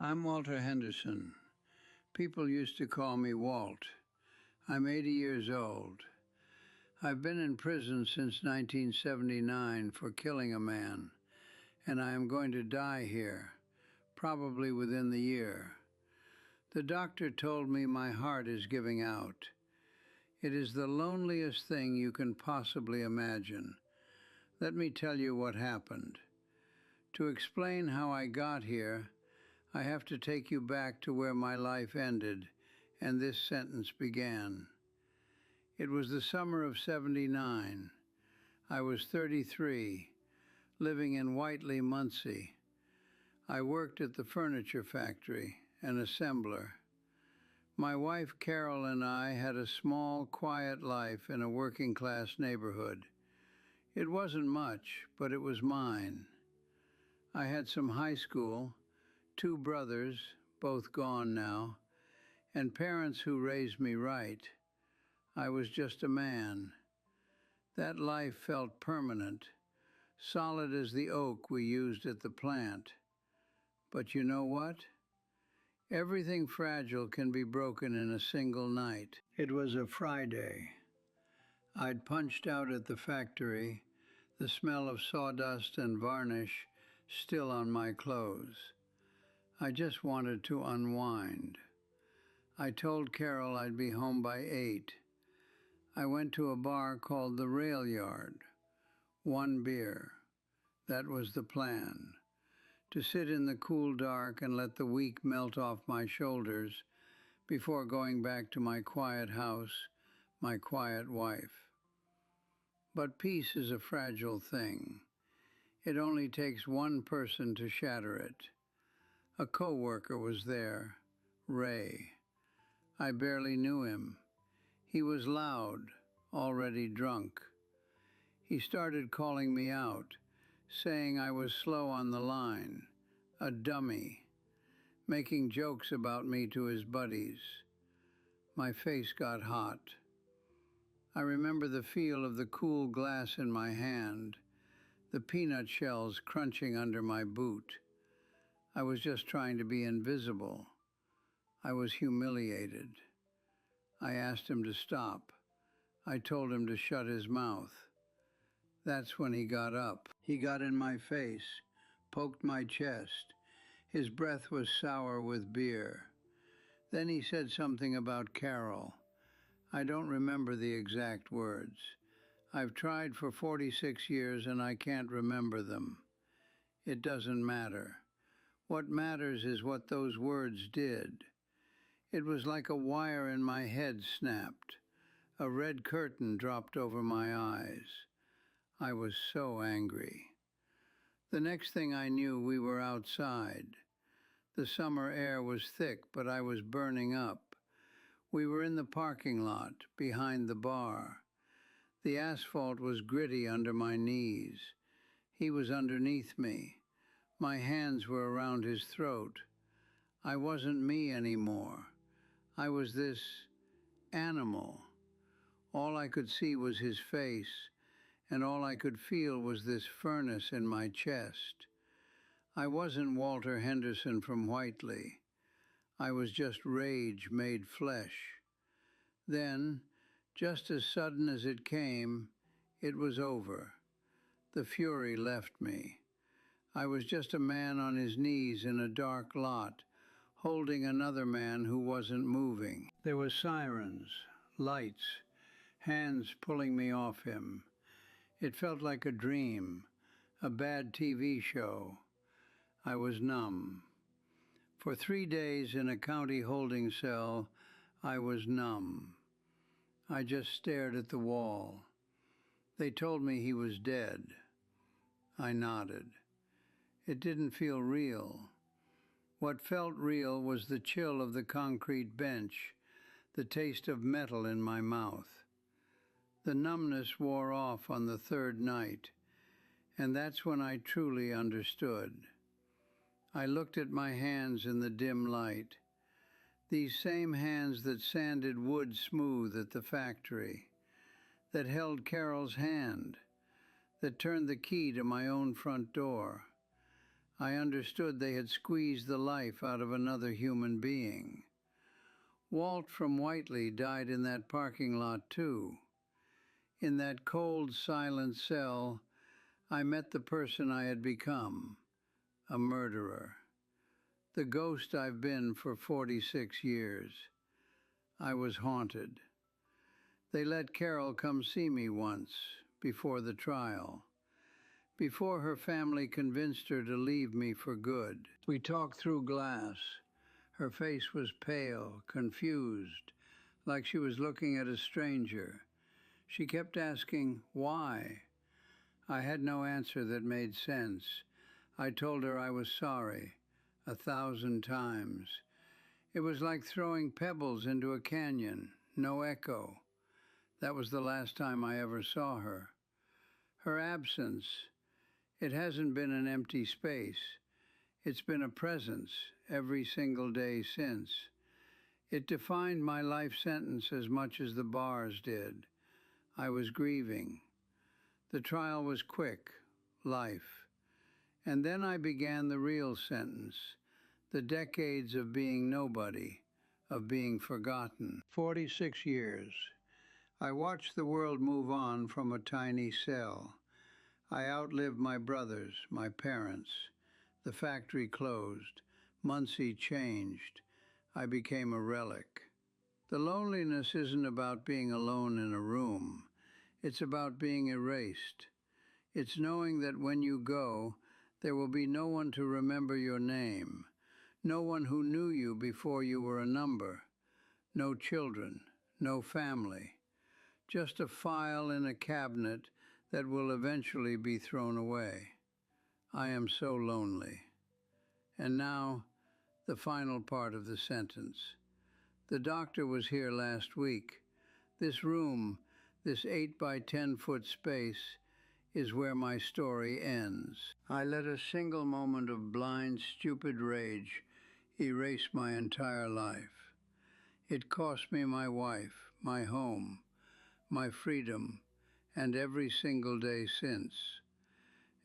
I'm Walter Henderson. People used to call me Walt. I'm 80 years old. I've been in prison since 1979 for killing a man, and I am going to die here, probably within the year. The doctor told me my heart is giving out. It is the loneliest thing you can possibly imagine. Let me tell you what happened. To explain how I got here, I have to take you back to where my life ended and this sentence began. It was the summer of '79. I was 33, living in Whiteley, Muncie. I worked at the furniture factory, an assembler. My wife Carol and I had a small, quiet life in a working-class neighborhood. It wasn't much, but it was mine. I had some high school, 2 brothers, both gone now, and parents who raised me right. I was just a man. That life felt permanent, solid as the oak we used at the plant. But you know what? Everything fragile can be broken in a single night. It was a Friday. I'd punched out at the factory, the smell of sawdust and varnish still on my clothes. I just wanted to unwind. I told Carol I'd be home by 8. I went to a bar called the Rail Yard. 1 beer. That was the plan. To sit in the cool dark and let the week melt off my shoulders before going back to my quiet house, my quiet wife. But peace is a fragile thing. It only takes one person to shatter it. A co-worker was there, Ray. I barely knew him. He was loud, already drunk. He started calling me out, saying I was slow on the line, a dummy, making jokes about me to his buddies. My face got hot. I remember the feel of the cool glass in my hand, the peanut shells crunching under my boot. I was just trying to be invisible. I was humiliated. I asked him to stop. I told him to shut his mouth. That's when he got up. He got in my face, poked my chest. His breath was sour with beer. Then he said something about Carol. I don't remember the exact words. I've tried for 46 years and I can't remember them. It doesn't matter. What matters is what those words did. It was like a wire in my head snapped. A red curtain dropped over my eyes. I was so angry. The next thing I knew, we were outside. The summer air was thick, but I was burning up. We were in the parking lot, behind the bar. The asphalt was gritty under my knees. He was underneath me. My hands were around his throat. I wasn't me anymore. I was this animal. All I could see was his face, and all I could feel was this furnace in my chest. I wasn't Walter Henderson from Whiteley. I was just rage made flesh. Then, just as sudden as it came, it was over. The fury left me. I was just a man on his knees in a dark lot, holding another man who wasn't moving. There were sirens, lights, hands pulling me off him. It felt like a dream, a bad TV show. I was numb. For 3 days in a county holding cell, I was numb. I just stared at the wall. They told me he was dead. I nodded. It didn't feel real. What felt real was the chill of the concrete bench, the taste of metal in my mouth. The numbness wore off on the 3rd night, and that's when I truly understood. I looked at my hands in the dim light, these same hands that sanded wood smooth at the factory, that held Carol's hand, that turned the key to my own front door. I understood they had squeezed the life out of another human being. Walt from Whiteley died in that parking lot too. In that cold, silent cell, I met the person I had become, a murderer. The ghost I've been for 46 years. I was haunted. They let Carol come see me once, before the trial, before her family convinced her to leave me for good. We talked through glass. Her face was pale, confused, like she was looking at a stranger. She kept asking, why? I had no answer that made sense. I told her I was sorry, 1,000 times. It was like throwing pebbles into a canyon, no echo. That was the last time I ever saw her. Her absence, it hasn't been an empty space. It's been a presence every single day since. It defined my life sentence as much as the bars did. I was grieving. The trial was quick, life. And then I began the real sentence, the decades of being nobody, of being forgotten. 46 years. I watched the world move on from a tiny cell. I outlived my brothers, my parents. The factory closed. Muncie changed. I became a relic. The loneliness isn't about being alone in a room. It's about being erased. It's knowing that when you go, there will be no one to remember your name, no one who knew you before you were a number, no children, no family, just a file in a cabinet that will eventually be thrown away. I am so lonely. And now, the final part of the sentence. The doctor was here last week. This room, this 8 by 10 foot space, is where my story ends. I let a single moment of blind, stupid rage erase my entire life. It cost me my wife, my home, my freedom, and every single day since.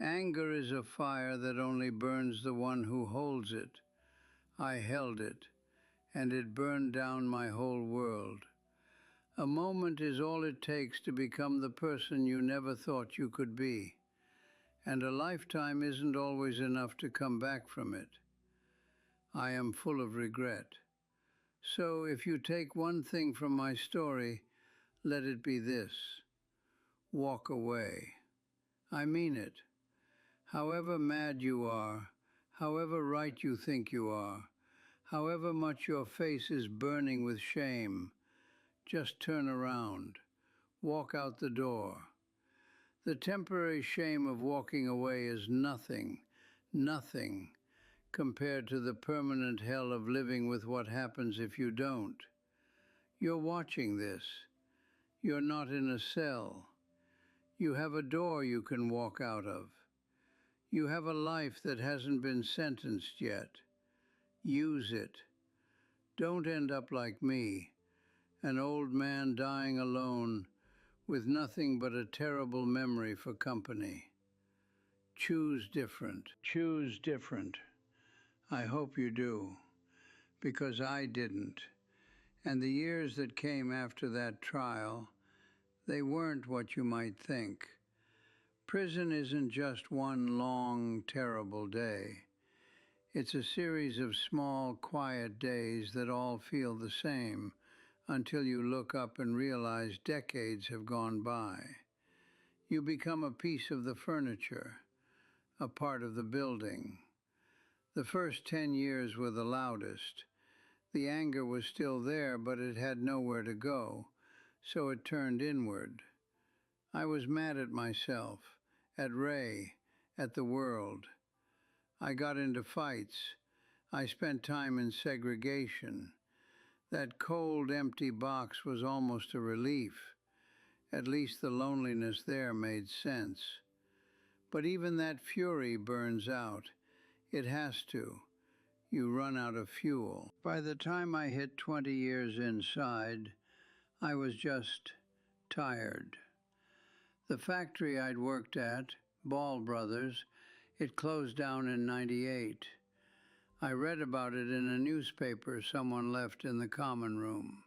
Anger is a fire that only burns the one who holds it. I held it, and it burned down my whole world. A moment is all it takes to become the person you never thought you could be, and a lifetime isn't always enough to come back from it. I am full of regret. So if you take one thing from my story, let it be this: walk away. I mean it. However mad you are, however right you think you are, however much your face is burning with shame, just turn around, walk out the door. The temporary shame of walking away is nothing, nothing, compared to the permanent hell of living with what happens if you don't. You're watching this. You're not in a cell. You have a door you can walk out of. You have a life that hasn't been sentenced yet. Use it. Don't end up like me, an old man dying alone with nothing but a terrible memory for company. Choose different. Choose different. I hope you do, because I didn't. And the years that came after that trial, they weren't what you might think. Prison isn't just one long, terrible day. It's a series of small, quiet days that all feel the same until you look up and realize decades have gone by. You become a piece of the furniture, a part of the building. The first 10 years were the loudest. The anger was still there, but it had nowhere to go, so it turned inward. I was mad at myself, at Ray, at the world. I got into fights. I spent time in segregation. That cold, empty box was almost a relief. At least the loneliness there made sense. But even that fury burns out. It has to. You run out of fuel. By the time I hit 20 years inside, I was just tired. The factory I'd worked at, Ball Brothers, It closed down in '98. I read about it in a newspaper someone left in the common room.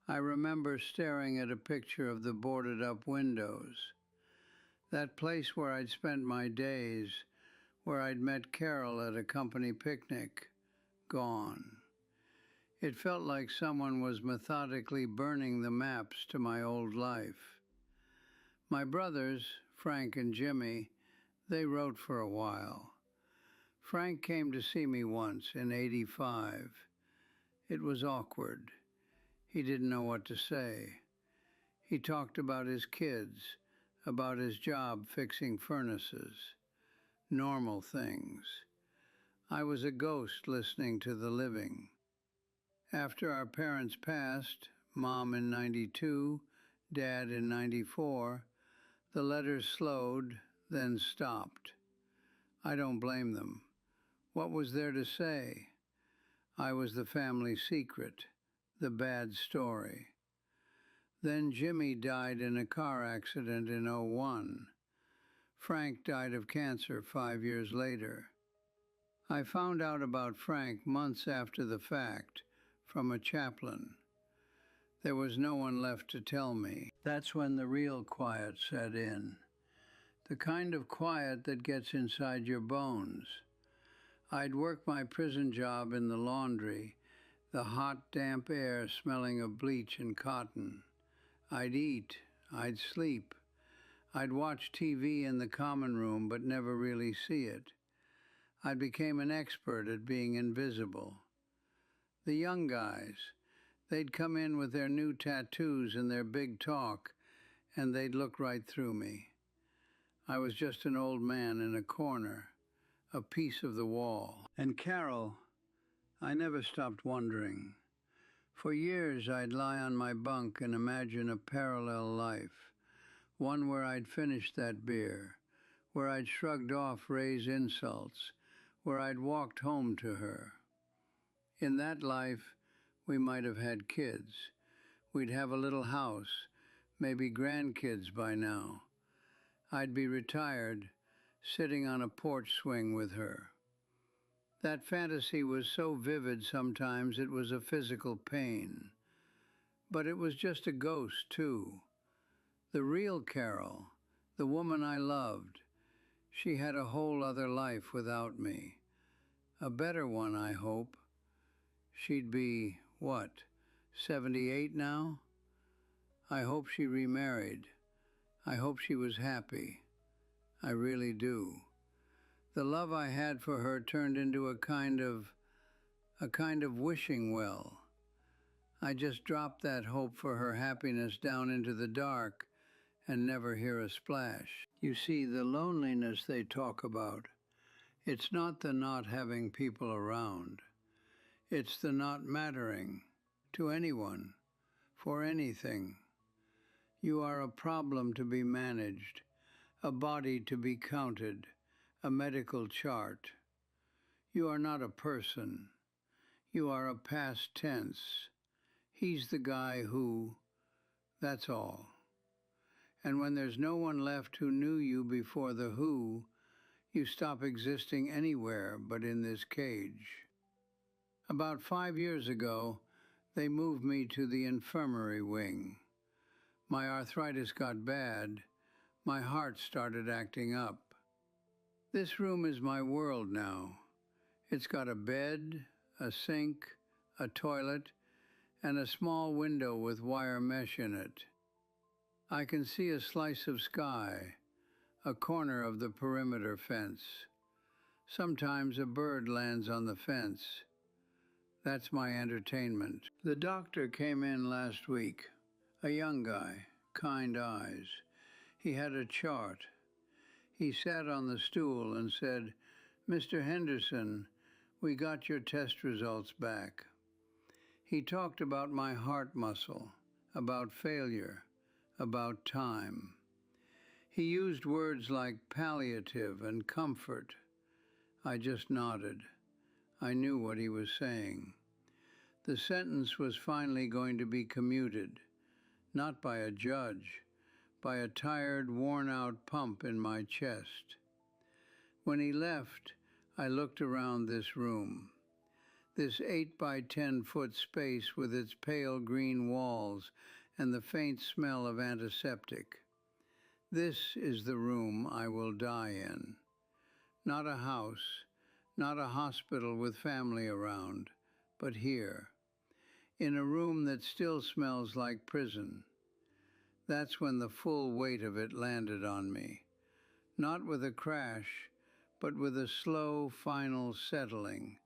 I remember staring at a picture of the boarded up windows. That place where I'd spent my days, where I'd met Carol at a company picnic, gone. It felt like someone was methodically burning the maps to my old life. My brothers, Frank and Jimmy, they wrote for a while. Frank came to see me once in '85. It was awkward. He didn't know what to say. He talked about his kids, about his job fixing furnaces, normal things. I was a ghost listening to the living. After our parents passed, Mom in '92, Dad in '94, the letters slowed, then stopped. I don't blame them. What was there to say? I was the family secret, the bad story. Then Jimmy died in a car accident in '01. Frank died of cancer 5 years later. I found out about Frank months after the fact from a chaplain. There was no one left to tell me. That's when the real quiet set in. The kind of quiet that gets inside your bones. I'd work my prison job in the laundry, the hot, damp air smelling of bleach and cotton. I'd eat, I'd sleep. I'd watch TV in the common room but never really see it. I became an expert at being invisible. The young guys, they'd come in with their new tattoos and their big talk, and they'd look right through me. I was just an old man in a corner, a piece of the wall. And Carol, I never stopped wondering. For years I'd lie on my bunk and imagine a parallel life, one where I'd finished that beer, where I'd shrugged off Ray's insults, where I'd walked home to her. In that life, we might have had kids. We'd have a little house, maybe grandkids by now. I'd be retired, sitting on a porch swing with her. That fantasy was so vivid sometimes it was a physical pain. But it was just a ghost, too. The real Carol, the woman I loved, she had a whole other life without me. A better one, I hope. She'd be, what, 78 now? I hope she remarried. I hope she was happy. I really do. The love I had for her turned into a kind of wishing well. I just dropped that hope for her happiness down into the dark and never hear a splash. You see, the loneliness they talk about, it's not the not having people around. It's the not mattering to anyone, for anything. You are a problem to be managed, a body to be counted, a medical chart. You are not a person. You are a past tense. He's the guy who, that's all. And when there's no one left who knew you before the who, you stop existing anywhere but in this cage. About 5 years ago, they moved me to the infirmary wing. My arthritis got bad. My heart started acting up. This room is my world now. It's got a bed, a sink, a toilet, and a small window with wire mesh in it. I can see a slice of sky, a corner of the perimeter fence. Sometimes a bird lands on the fence. That's my entertainment. The doctor came in last week, a young guy, kind eyes. He had a chart. He sat on the stool and said, "Mr. Henderson, we got your test results back." He talked about my heart muscle, about failure, about time. He used words like palliative and comfort. I just nodded. I knew what he was saying. The sentence was finally going to be commuted, not by a judge, by a tired, worn-out pump in my chest. When he left, I looked around this room, this 8 by 10-foot space with its pale green walls and the faint smell of antiseptic. This is the room I will die in. Not a house, not a hospital with family around, but here, in a room that still smells like prison. That's when the full weight of it landed on me. Not with a crash, but with a slow, final settling,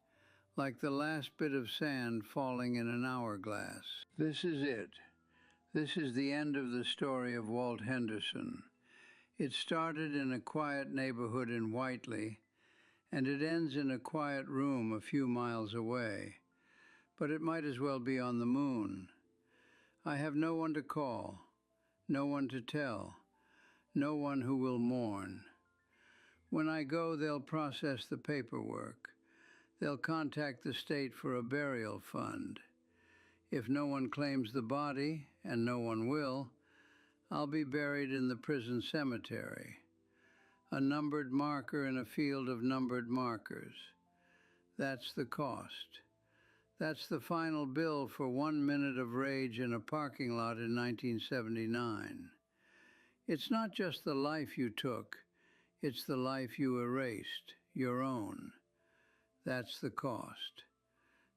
like the last bit of sand falling in an hourglass. This is it. This is the end of the story of Walt Henderson. It started in a quiet neighborhood in Whiteley, and it ends in a quiet room a few miles away. But it might as well be on the moon. I have no one to call, no one to tell, no one who will mourn. When I go, they'll process the paperwork. They'll contact the state for a burial fund. If no one claims the body, and no one will, I'll be buried in the prison cemetery, a numbered marker in a field of numbered markers. That's the cost. That's the final bill for 1 minute of rage in a parking lot in 1979. It's not just the life you took, it's the life you erased, your own. That's the cost.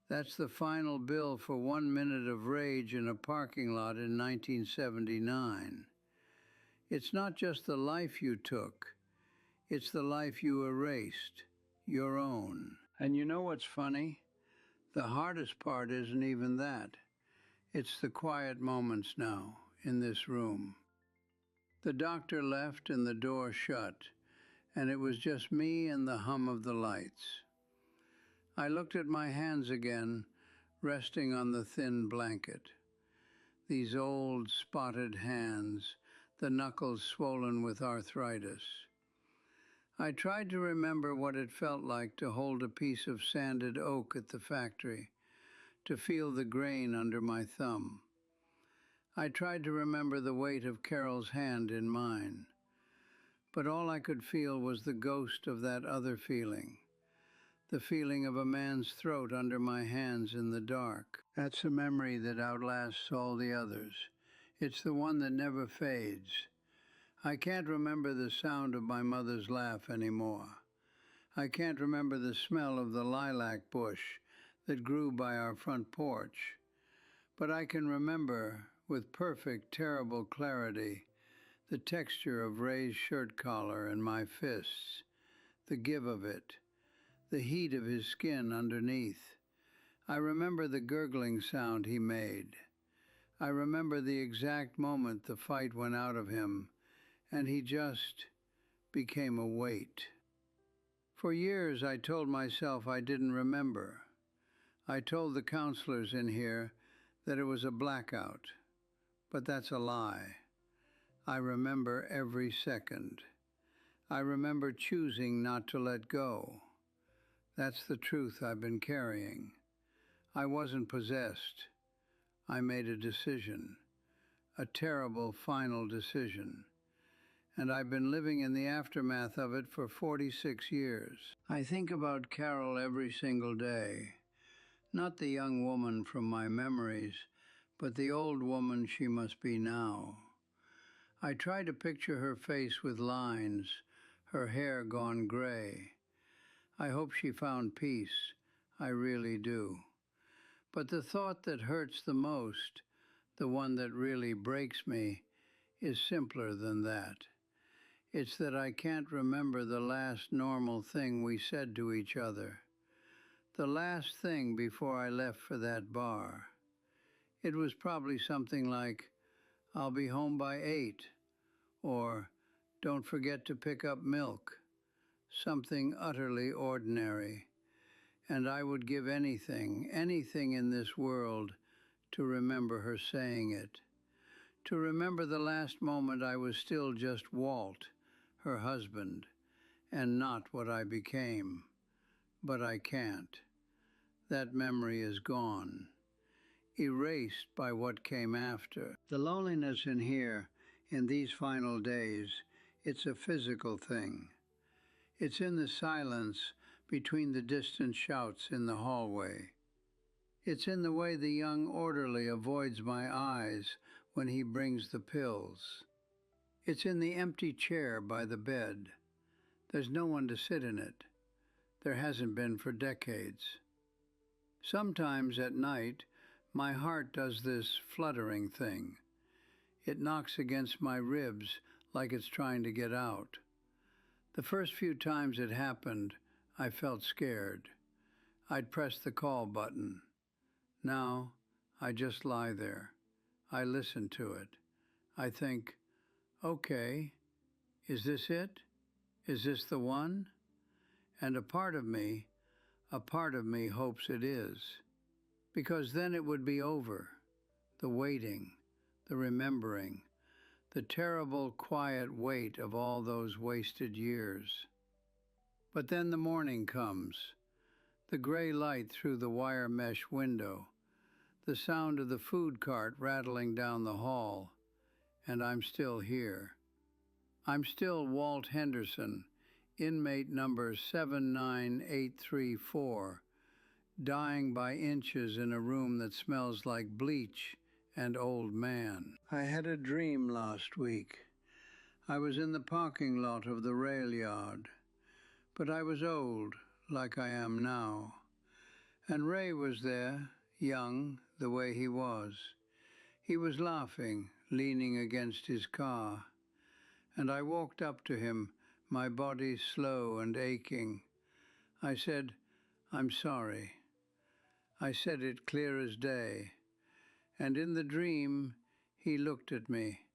That's the final bill for 1 minute of rage in a parking lot in 1979. It's not just the life you took, it's the life you erased, your own. And you know what's funny? The hardest part isn't even that. It's the quiet moments now, in this room. The doctor left and the door shut, and it was just me and the hum of the lights. I looked at my hands again, resting on the thin blanket. These old, spotted hands, the knuckles swollen with arthritis. I tried to remember what it felt like to hold a piece of sanded oak at the factory, to feel the grain under my thumb. I tried to remember the weight of Carol's hand in mine, but all I could feel was the ghost of that other feeling, the feeling of a man's throat under my hands in the dark. That's a memory that outlasts all the others. It's the one that never fades. I can't remember the sound of my mother's laugh anymore. I can't remember the smell of the lilac bush that grew by our front porch. But I can remember, with perfect, terrible clarity, the texture of Ray's shirt collar in my fists, the give of it, the heat of his skin underneath. I remember the gurgling sound he made. I remember the exact moment the fight went out of him, and he just became a weight. For years I told myself I didn't remember. I told the counselors in here that it was a blackout, but that's a lie. I remember every second. I remember choosing not to let go. That's the truth I've been carrying. I wasn't possessed. I made a decision, a terrible final decision. And I've been living in the aftermath of it for 46 years. I think about Carol every single day. Not the young woman from my memories, but the old woman she must be now. I try to picture her face with lines, her hair gone gray. I hope she found peace. I really do. But the thought that hurts the most, the one that really breaks me, is simpler than that. It's that I can't remember the last normal thing we said to each other. The last thing before I left for that bar. It was probably something like, "I'll be home by 8, or "Don't forget to pick up milk." Something utterly ordinary. And I would give anything in this world to remember her saying it. To remember the last moment I was still just Walt, her husband, and not what I became. But I can't. That memory is gone, erased by what came after. The loneliness in here, in these final days, it's a physical thing. It's in the silence between the distant shouts in the hallway. It's in the way the young orderly avoids my eyes when he brings the pills. It's in the empty chair by the bed. There's no one to sit in it. There hasn't been for decades. Sometimes at night, my heart does this fluttering thing. It knocks against my ribs like it's trying to get out. The first few times it happened, I felt scared. I'd press the call button. Now, I just lie there. I listen to it. I think, okay, is this it? Is this the one? And a part of me hopes it is. Because then it would be over. The waiting, the remembering, the terrible quiet weight of all those wasted years. But then the morning comes. The gray light through the wire mesh window, the sound of the food cart rattling down the hall, and I'm still here. I'm still Walt Henderson, inmate number 79834, dying by inches in a room that smells like bleach and old man. I had a dream last week. I was in the parking lot of the rail yard, but I was old, like I am now. And Ray was there, young, the way he was. He was laughing, leaning against his car. And I walked up to him, my body slow and aching. I said, "I'm sorry." I said it clear as day. And in the dream, he looked at me.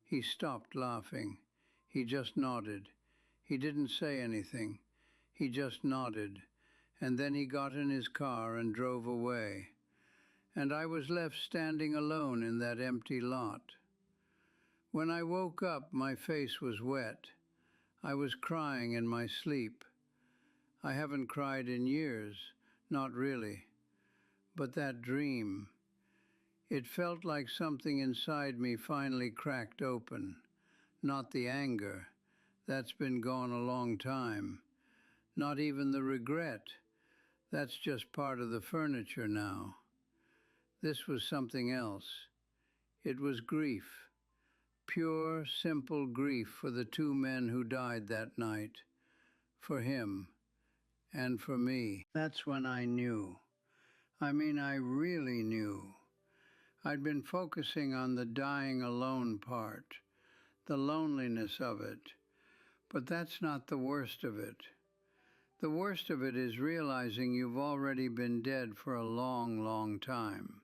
He stopped laughing. He just nodded. He didn't say anything. He just nodded, and then he got in his car and drove away. And I was left standing alone in that empty lot. When I woke up, my face was wet. I was crying in my sleep. I haven't cried in years, not really. But that dream, it felt like something inside me finally cracked open. Not the anger, that's been gone a long time. Not even the regret. That's just part of the furniture now. This was something else. It was grief. Pure, simple grief for the two men who died that night. For him and for me. That's when I knew. I mean, I really knew. I'd been focusing on the dying alone part, the loneliness of it. But that's not the worst of it. The worst of it is realizing you've already been dead for a long, long time.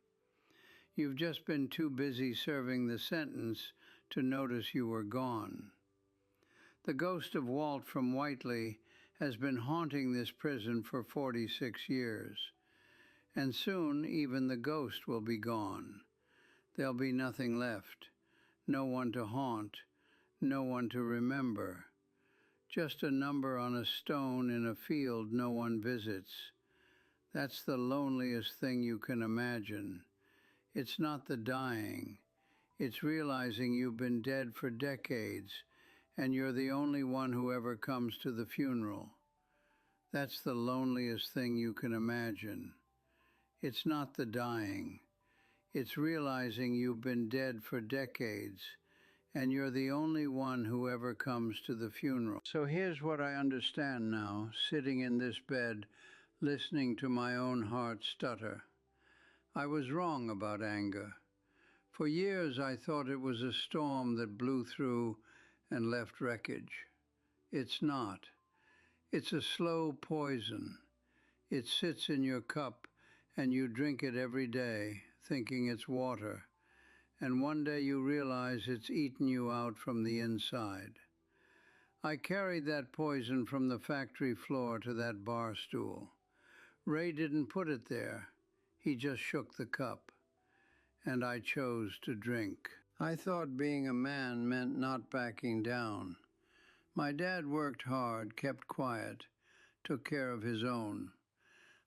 You've just been too busy serving the sentence to notice you were gone. The ghost of Walt from Whiteley has been haunting this prison for 46 years. And soon even the ghost will be gone. There'll be nothing left. No one to haunt. No one to remember. Just a number on a stone in a field no one visits. That's the loneliest thing you can imagine. It's not the dying. It's realizing you've been dead for decades, and you're the only one who ever comes to the funeral. That's the loneliest thing you can imagine. It's not the dying. It's realizing you've been dead for decades, and you're the only one who ever comes to the funeral. So here's what I understand now, sitting in this bed, listening to my own heart stutter. I was wrong about anger. For years I thought it was a storm that blew through and left wreckage. It's not. It's a slow poison. It sits in your cup and you drink it every day, thinking it's water. And one day you realize it's eaten you out from the inside. I carried that poison from the factory floor to that bar stool. Ray didn't put it there. He just shook the cup. And I chose to drink. I thought being a man meant not backing down. My dad worked hard, kept quiet, took care of his own.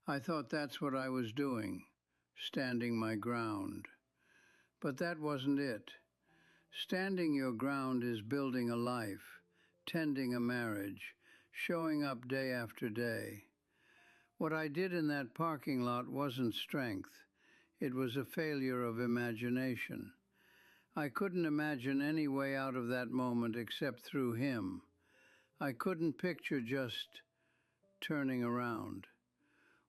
I thought that's what I was doing, standing my ground. But that wasn't it. Standing your ground is building a life, tending a marriage, showing up day after day. What I did in that parking lot wasn't strength. It was a failure of imagination. I couldn't imagine any way out of that moment except through him. I couldn't picture just turning around,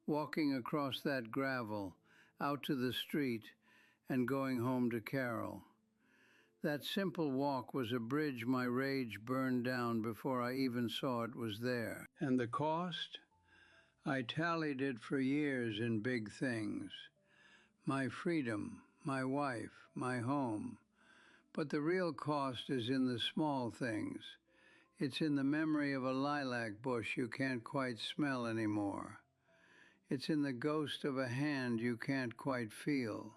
walking across that gravel, out to the street, and going home to Carol. That simple walk was a bridge my rage burned down before I even saw it was there. And the cost? I tallied it for years in big things. My freedom, my wife, my home. But the real cost is in the small things. It's in the memory of a lilac bush you can't quite smell anymore. It's in the ghost of a hand you can't quite feel.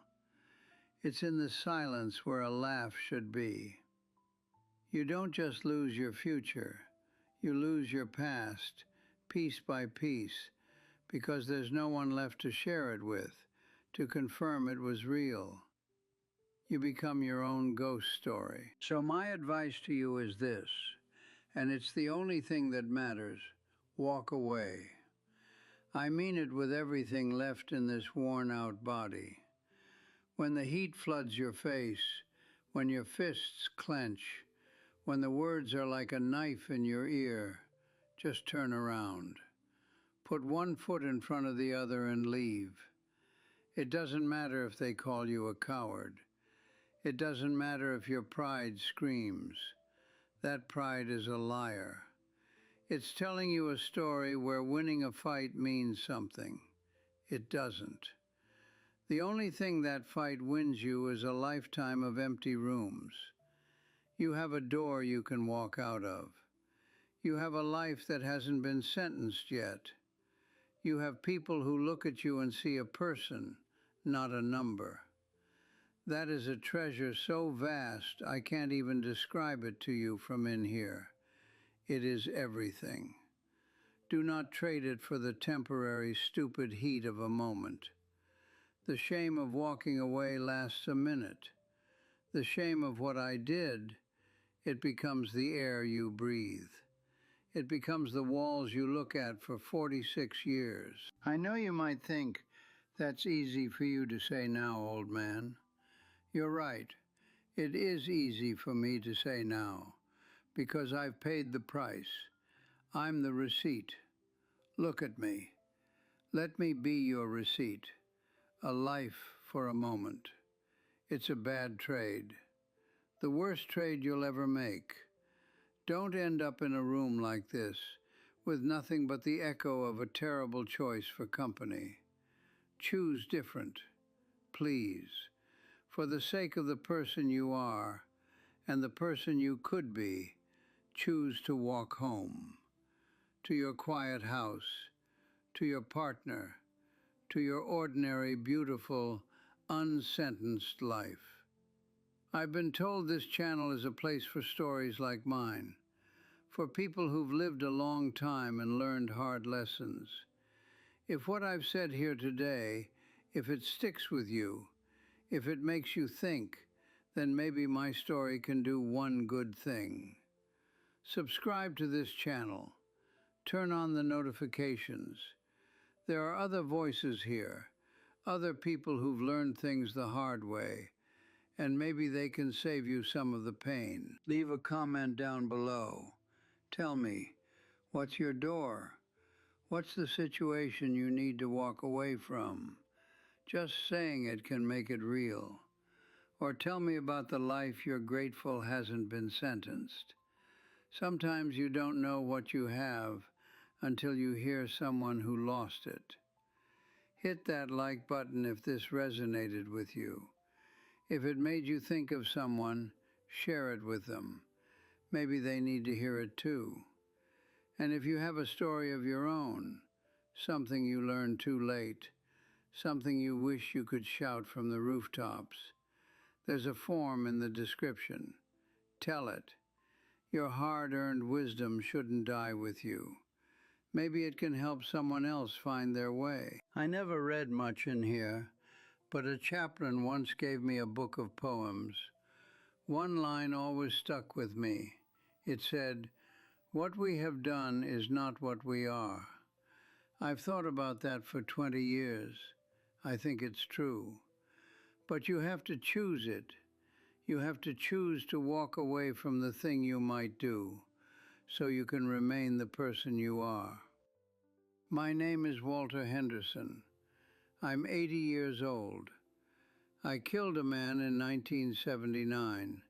It's in the silence where a laugh should be. You don't just lose your future, you lose your past, piece by piece, because there's no one left to share it with, to confirm it was real. You become your own ghost story. So my advice to you is this, and it's the only thing that matters: walk away. I mean it with everything left in this worn-out body. When the heat floods your face, when your fists clench, when the words are like a knife in your ear, just turn around. Put one foot in front of the other and leave. It doesn't matter if they call you a coward. It doesn't matter if your pride screams. That pride is a liar. It's telling you a story where winning a fight means something. It doesn't. The only thing that fight wins you is a lifetime of empty rooms. You have a door you can walk out of. You have a life that hasn't been sentenced yet. You have people who look at you and see a person, not a number. That is a treasure so vast I can't even describe it to you from in here. It is everything. Do not trade it for the temporary, stupid heat of a moment. The shame of walking away lasts a minute. The shame of what I did, it becomes the air you breathe. It becomes the walls you look at for 46 years. I know you might think that's easy for you to say now, old man. You're right. It is easy for me to say now, because I've paid the price. I'm the receipt. Look at me. Let me be your receipt. A life for a moment. It's a bad trade. The worst trade you'll ever make. Don't end up in a room like this, with nothing but the echo of a terrible choice for company. Choose different, please. For the sake of the person you are, and the person you could be, choose to walk home. To your quiet house, to your partner, to your ordinary, beautiful, unsentenced life. I've been told this channel is a place for stories like mine, for people who've lived a long time and learned hard lessons. If what I've said here today, if it sticks with you, if it makes you think, then maybe my story can do one good thing. Subscribe to this channel. Turn on the notifications. There are other voices here, other people who've learned things the hard way, and maybe they can save you some of the pain. Leave a comment down below. Tell me, what's your door? What's the situation you need to walk away from? Just saying it can make it real. Or tell me about the life you're grateful hasn't been sentenced. Sometimes you don't know what you have until you hear someone who lost it. Hit that like button if this resonated with you. If it made you think of someone, share it with them. Maybe they need to hear it too. And if you have a story of your own, something you learned too late, something you wish you could shout from the rooftops, there's a form in the description. Tell it. Your hard-earned wisdom shouldn't die with you. Maybe it can help someone else find their way. I never read much in here, but a chaplain once gave me a book of poems. One line always stuck with me. It said, What we have done is not what we are. I've thought about that for 20 years. I think it's true. But you have to choose it. You have to choose to walk away from the thing you might do, so you can remain the person you are. My name is Walter Henderson. I'm 80 years old. I killed a man in 1979,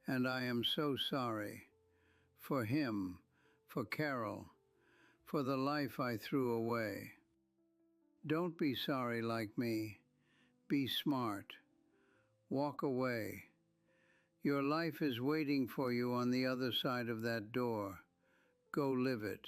and I am so sorry. For him, for Carol, for the life I threw away. Don't be sorry like me. Be smart. Walk away. Your life is waiting for you on the other side of that door. Go live it.